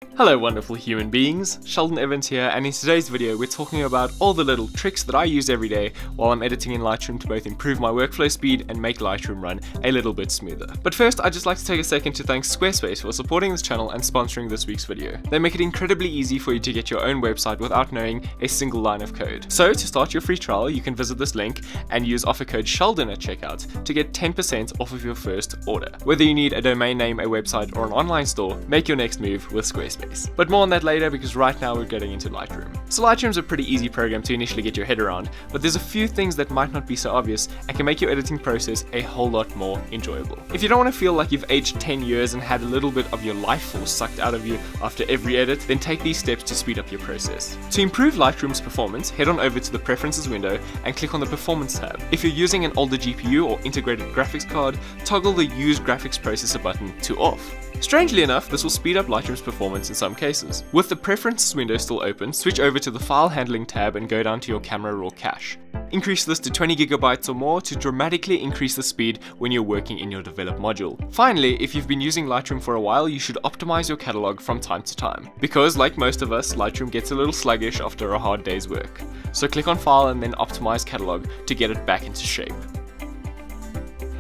Hello wonderful human beings, Sheldon Evans here, and in today's video we're talking about all the little tricks that I use every day while I'm editing in Lightroom to both improve my workflow speed and make Lightroom run a little bit smoother. But first, I'd just like to take a second to thank Squarespace for supporting this channel and sponsoring this week's video. They make it incredibly easy for you to get your own website without knowing a single line of code. So to start your free trial, you can visit this link and use offer code Sheldon at checkout to get 10% off of your first order. Whether you need a domain name, a website, or an online store, make your next move with Squarespace. But more on that later, because right now we're getting into Lightroom. So Lightroom's a pretty easy program to initially get your head around, but there's a few things that might not be so obvious and can make your editing process a whole lot more enjoyable. If you don't want to feel like you've aged 10 years and had a little bit of your life force sucked out of you after every edit, then take these steps to speed up your process. To improve Lightroom's performance, head on over to the Preferences window and click on the Performance tab. If you're using an older GPU or integrated graphics card, toggle the Use Graphics Processor button to off. Strangely enough, this will speed up Lightroom's performance in some cases. With the Preferences window still open, switch over to the File Handling tab and go down to your camera raw cache. Increase this to 20 GB or more to dramatically increase the speed when you're working in your Develop module. Finally, if you've been using Lightroom for a while, you should optimize your catalog from time to time. Because, like most of us, Lightroom gets a little sluggish after a hard day's work. So click on File and then Optimize Catalog to get it back into shape.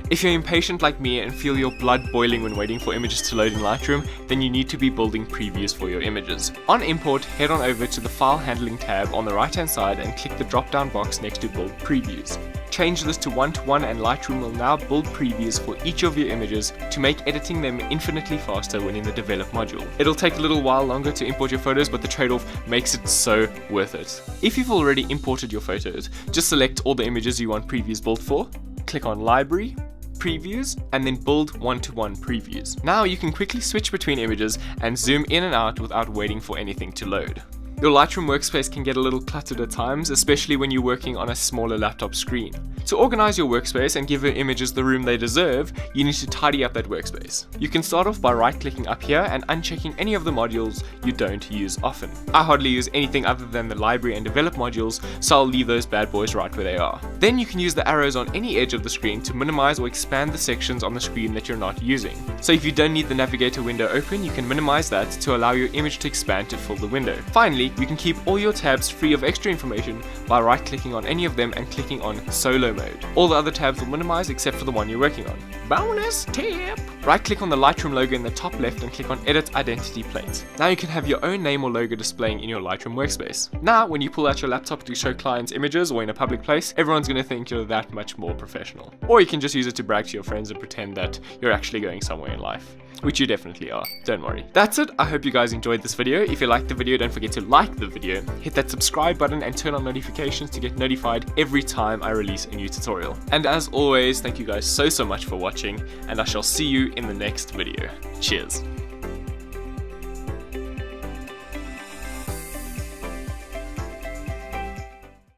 If you're impatient like me and feel your blood boiling when waiting for images to load in Lightroom, then you need to be building previews for your images. On import, head on over to the File Handling tab on the right hand side and click the drop down box next to Build Previews. Change this to 1:1 and Lightroom will now build previews for each of your images to make editing them infinitely faster when in the Develop module. It'll take a little while longer to import your photos, but the trade-off makes it so worth it. If you've already imported your photos, just select all the images you want previews built for, click on Library, Previews, and then build 1:1 previews. Now you can quickly switch between images and zoom in and out without waiting for anything to load. Your Lightroom workspace can get a little cluttered at times, especially when you're working on a smaller laptop screen. To organize your workspace and give your images the room they deserve, you need to tidy up that workspace. You can start off by right-clicking up here and unchecking any of the modules you don't use often. I hardly use anything other than the Library and Develop modules, so I'll leave those bad boys right where they are. Then you can use the arrows on any edge of the screen to minimize or expand the sections on the screen that you're not using. So if you don't need the navigator window open, you can minimize that to allow your image to expand to fill the window. Finally, you can keep all your tabs free of extra information by right-clicking on any of them and clicking on Solo mode. All the other tabs will minimize except for the one you're working on. Bonus tip! Right-click on the Lightroom logo in the top left and click on Edit Identity Plate. Now you can have your own name or logo displaying in your Lightroom workspace. Now, when you pull out your laptop to show clients images or in a public place, everyone's going to think you're that much more professional. Or you can just use it to brag to your friends and pretend that you're actually going somewhere in life. Which you definitely are, don't worry. That's it, I hope you guys enjoyed this video. If you liked the video, don't forget to like the video, hit that subscribe button and turn on notifications to get notified every time I release a new tutorial. And as always, thank you guys so much for watching, and I shall see you in the next video. Cheers.